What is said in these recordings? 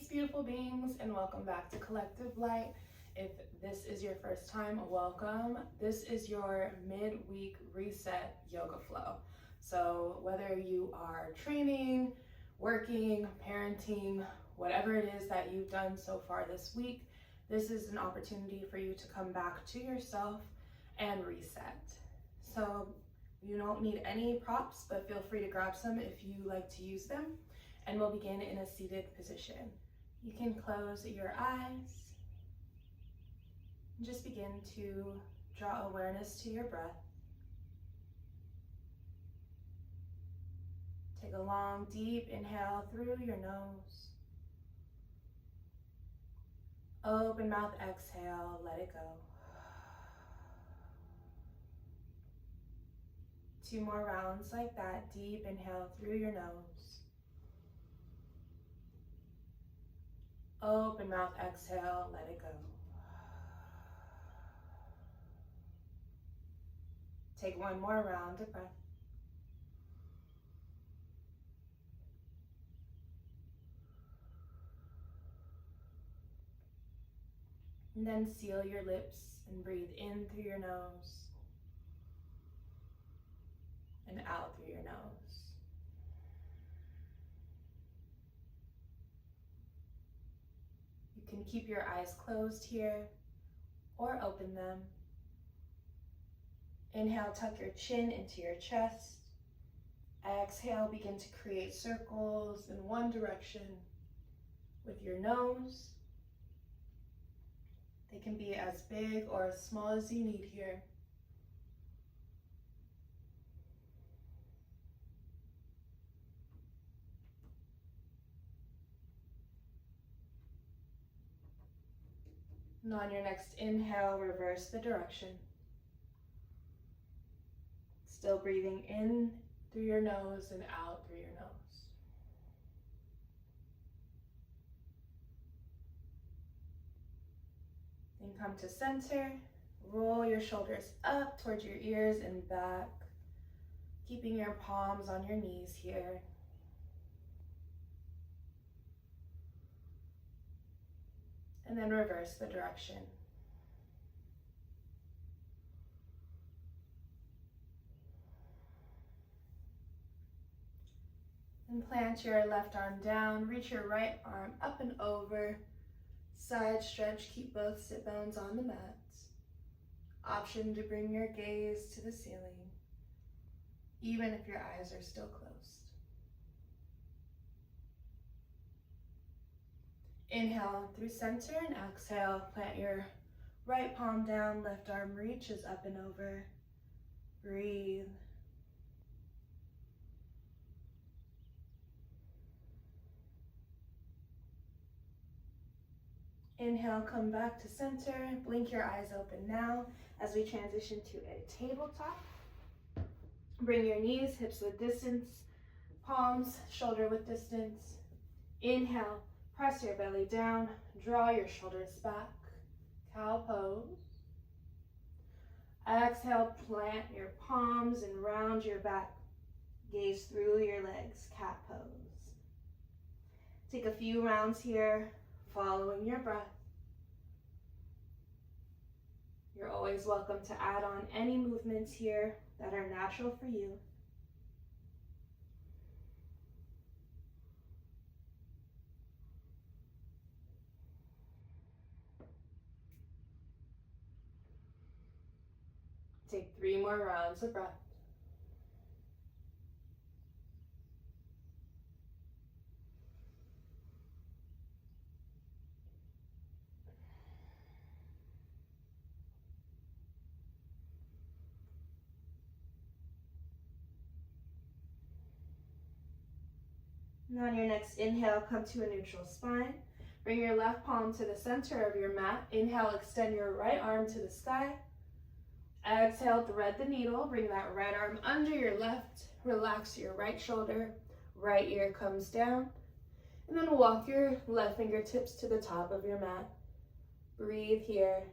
beautiful beings, and welcome back to Collective Light. If this is your first time, welcome. This is your midweek reset yoga flow. So whether you are training, working, parenting, whatever it is that you've done so far this week, this is an opportunity for you to come back to yourself and reset. So you don't need any props, but feel free to grab some if you like to use them. And we'll begin in a seated position. You can close your eyes and just begin to draw awareness to your breath. Take a long, deep inhale through your nose. Open mouth, exhale, let it go. 2 more rounds like that. Deep inhale through your nose. Open mouth, exhale, let it go. Take 1 more round of breath. And then seal your lips and breathe in through your nose and out through your nose. You can keep your eyes closed here or open them. Inhale, tuck your chin into your chest. Exhale, begin to create circles in one direction with your nose. They can be as big or as small as you need here. And on your next inhale, reverse the direction. Still breathing in through your nose and out through your nose. Then come to center. Roll your shoulders up towards your ears and back, keeping your palms on your knees here. And then reverse the direction. And plant your left arm down, reach your right arm up and over, side stretch, keep both sit bones on the mat. Option to bring your gaze to the ceiling, even if your eyes are still closed. Inhale through center and exhale, plant your right palm down, left arm reaches up and over. Breathe. Inhale, come back to center. Blink your eyes open now as we transition to a tabletop. Bring your knees, hips with distance, palms, shoulder width distance. Inhale, press your belly down, draw your shoulders back, cow pose. Exhale, plant your palms and round your back, gaze through your legs, cat pose. Take a few rounds here, following your breath. You're always welcome to add on any movements here that are natural for you. Take 3 more rounds of breath. And on your next inhale, come to a neutral spine. Bring your left palm to the center of your mat. Inhale, extend your right arm to the sky. Exhale, thread the needle. Bring that right arm under your left. Relax your right shoulder. Right ear comes down. And then walk your left fingertips to the top of your mat. Breathe here.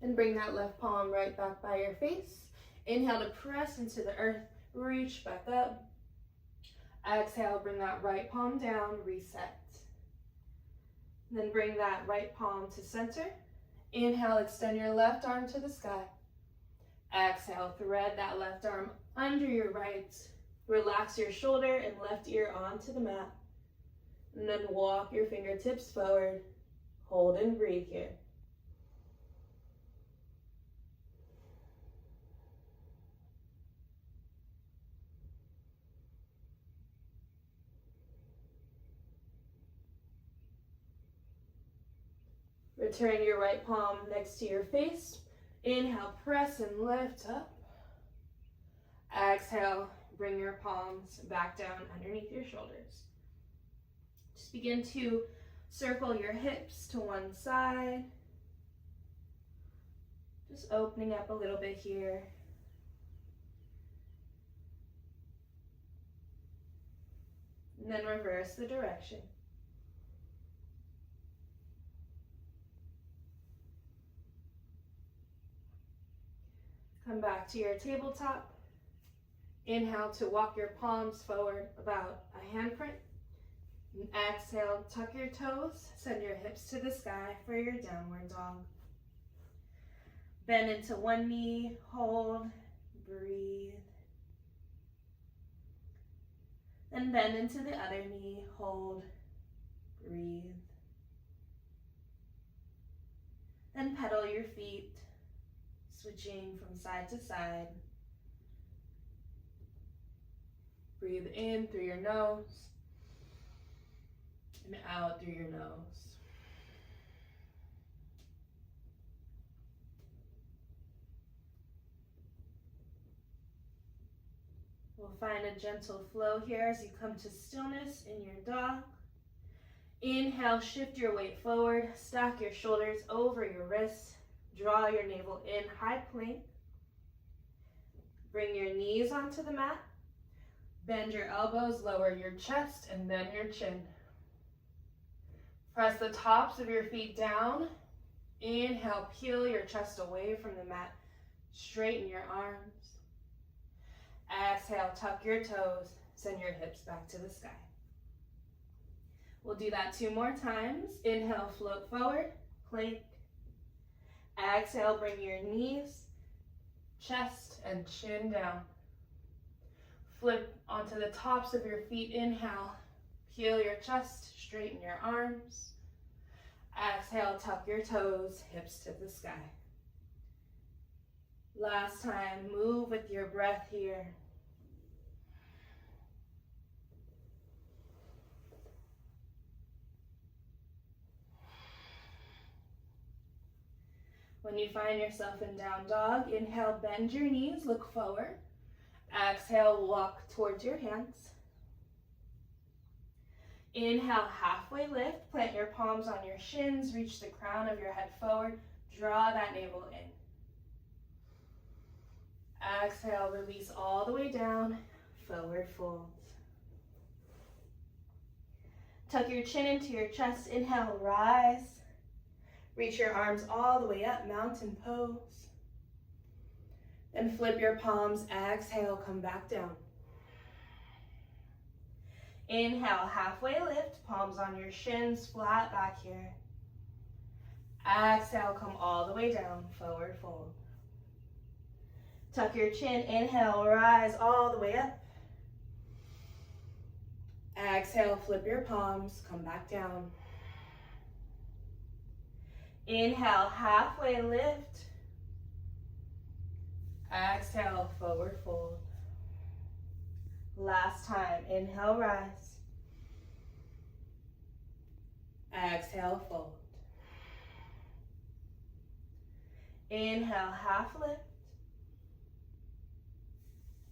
And bring that left palm right back by your face. Inhale to press into the earth, reach back up. Exhale, bring that right palm down, reset. Then bring that right palm to center. Inhale, extend your left arm to the sky. Exhale, thread that left arm under your right. Relax your shoulder and left ear onto the mat. And then walk your fingertips forward. Hold and breathe here. Return your right palm next to your face. Inhale, press and lift up. Exhale, bring your palms back down underneath your shoulders. Just begin to circle your hips to one side. Just opening up a little bit here. And then reverse the direction. Come back to your tabletop. Inhale to walk your palms forward about a handprint. And exhale, tuck your toes, send your hips to the sky for your downward dog. Bend into one knee, hold, breathe. Then bend into the other knee, hold, breathe. Then pedal your feet, switching from side to side. Breathe in through your nose and out through your nose. We'll find a gentle flow here as you come to stillness in your dog. Inhale, shift your weight forward, stack your shoulders over your wrists. Draw your navel in, high plank. Bring your knees onto the mat. Bend your elbows, lower your chest, and then your chin. Press the tops of your feet down. Inhale, peel your chest away from the mat. Straighten your arms. Exhale, tuck your toes. Send your hips back to the sky. We'll do that 2 more times. Inhale, float forward, plank. Exhale, bring your knees, chest, and chin down. Flip onto the tops of your feet. Inhale, peel your chest, straighten your arms. Exhale, tuck your toes, hips to the sky. Last time, move with your breath here. When you find yourself in down dog, inhale, bend your knees, look forward. Exhale, walk towards your hands. Inhale, halfway lift, plant your palms on your shins, reach the crown of your head forward, draw that navel in. Exhale, release all the way down, forward fold. Tuck your chin into your chest, inhale, rise. Reach your arms all the way up, mountain pose. Then flip your palms, exhale, come back down. Inhale, halfway lift, palms on your shins, flat back here. Exhale, come all the way down, forward fold. Tuck your chin, inhale, rise all the way up. Exhale, flip your palms, come back down. Inhale, halfway lift. Exhale, forward fold. Last time, inhale, rise. Exhale, fold. Inhale, half lift.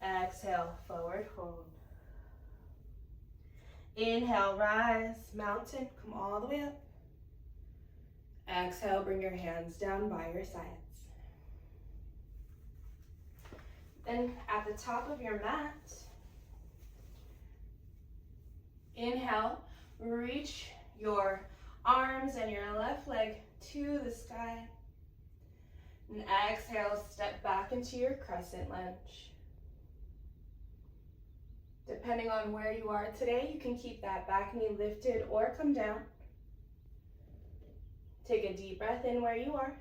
Exhale, forward fold. Inhale, rise, mountain, come all the way up. Exhale, bring your hands down by your sides. Then at the top of your mat, inhale, reach your arms and your left leg to the sky. And exhale, step back into your crescent lunge. Depending on where you are today, you can keep that back knee lifted or come down. Take a deep breath in where you are.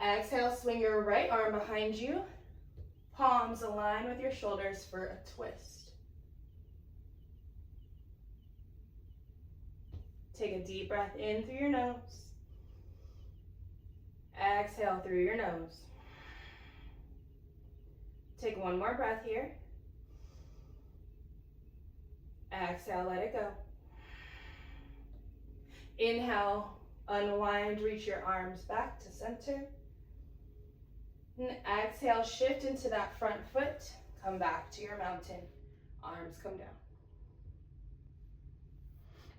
Exhale, swing your right arm behind you. Palms align with your shoulders for a twist. Take a deep breath in through your nose. Exhale through your nose. Take one more breath here. Exhale, let it go. Inhale, unwind, reach your arms back to center. And exhale, shift into that front foot. Come back to your mountain. Arms come down.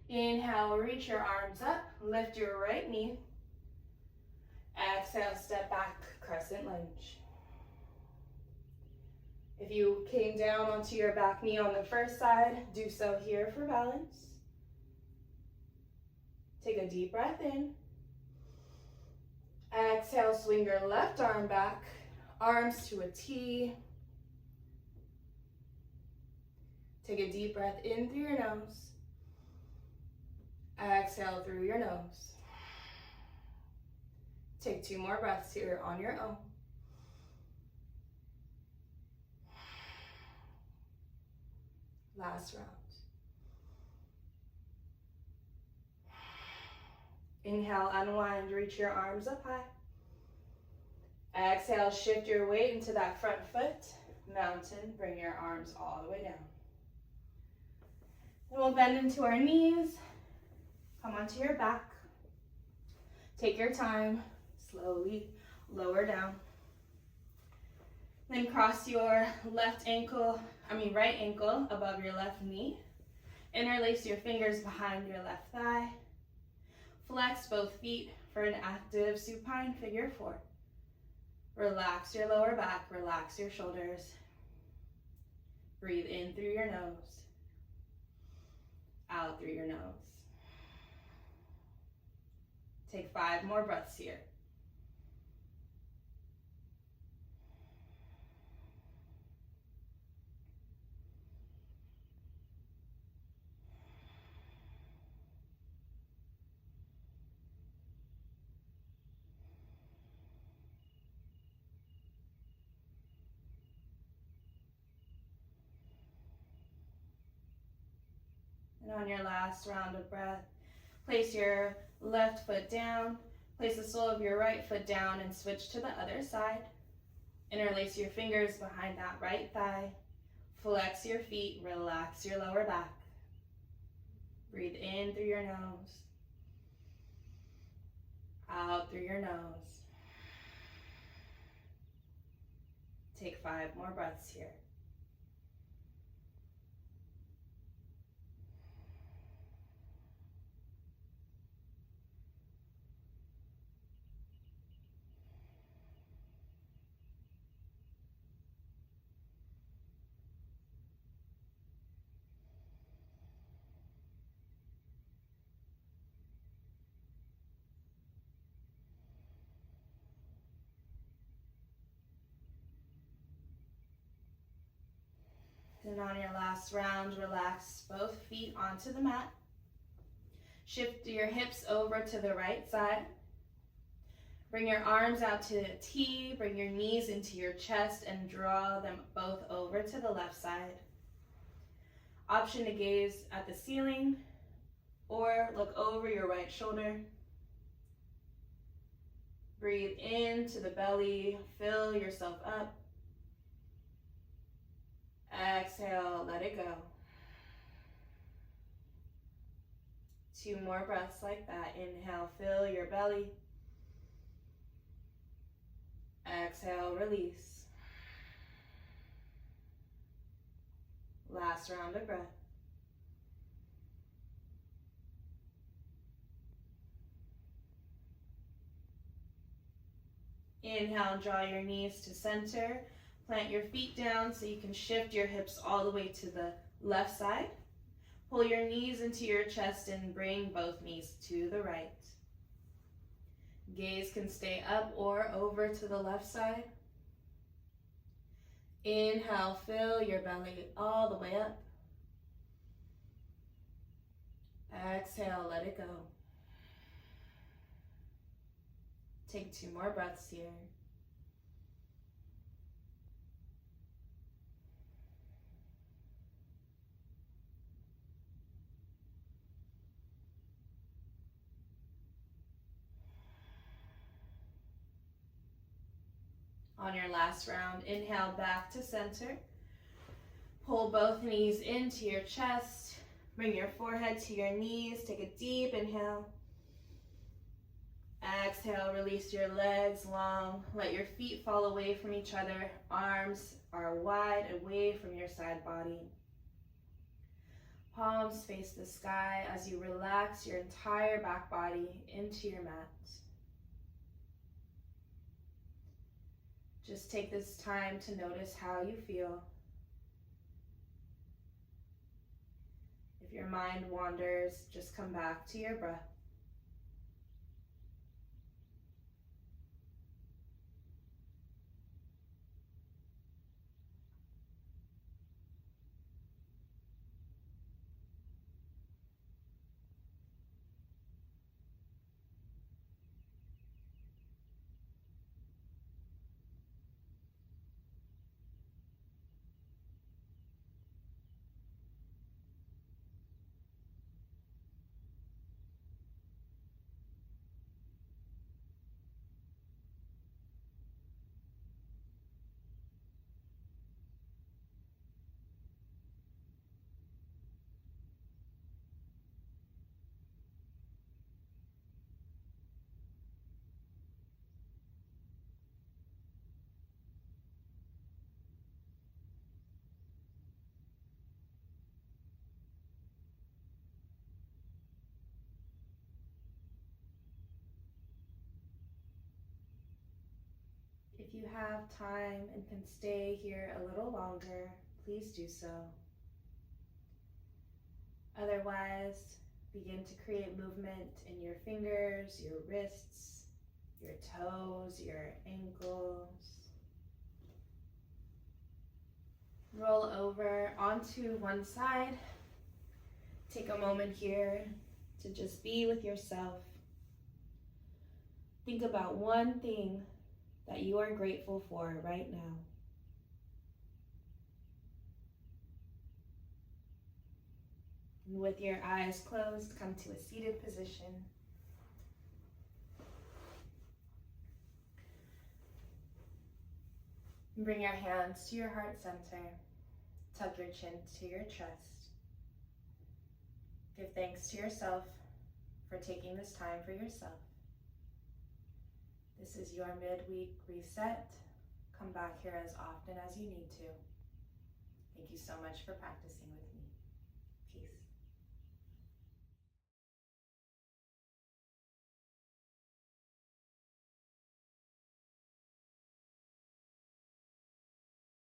Inhale, reach your arms up. Lift your right knee. Exhale, step back, crescent lunge. If you came down onto your back knee on the first side, do so here for balance. Take a deep breath in. Exhale, swing your left arm back, arms to a T. Take a deep breath in through your nose. Exhale through your nose. Take 2 more breaths here on your own. Last round. Inhale, unwind, reach your arms up high. Exhale, shift your weight into that front foot. Mountain, bring your arms all the way down. Then we'll bend into our knees. Come onto your back. Take your time, slowly lower down. Then cross your right ankle above your left knee. Interlace your fingers behind your left thigh. Flex both feet for an active supine figure 4. Relax your lower back, relax your shoulders. Breathe in through your nose, out through your nose. Take 5 more breaths here. And on your last round of breath, place your left foot down, place the sole of your right foot down and switch to the other side. Interlace your fingers behind that right thigh. Flex your feet, relax your lower back. Breathe in through your nose, out through your nose. Take 5 more breaths here. And on your last round, relax both feet onto the mat. Shift your hips over to the right side. Bring your arms out to a T, bring your knees into your chest and draw them both over to the left side. Option to gaze at the ceiling or look over your right shoulder. Breathe into the belly, fill yourself up. Exhale, let it go. 2 more breaths like that. Inhale, fill your belly. Exhale, release. Last round of breath. Inhale, draw your knees to center. Plant your feet down so you can shift your hips all the way to the left side. Pull your knees into your chest and bring both knees to the right. Gaze can stay up or over to the left side. Inhale, fill your belly all the way up. Exhale, let it go. Take 2 more breaths here. On your last round, inhale back to center. Pull both knees into your chest. Bring your forehead to your knees. Take a deep inhale. Exhale, release your legs long. Let your feet fall away from each other. Arms are wide away from your side body. Palms face the sky as you relax your entire back body into your mat. Just take this time to notice how you feel. If your mind wanders, just come back to your breath. If you have time and can stay here a little longer, please do so. Otherwise, begin to create movement in your fingers, your wrists, your toes, your ankles. Roll over onto one side. Take a moment here to just be with yourself. Think about one thing that you are grateful for right now. And with your eyes closed, come to a seated position. Bring your hands to your heart center. Tuck your chin to your chest. Give thanks to yourself for taking this time for yourself. This is your midweek reset. Come back here as often as you need to. Thank you so much for practicing with me.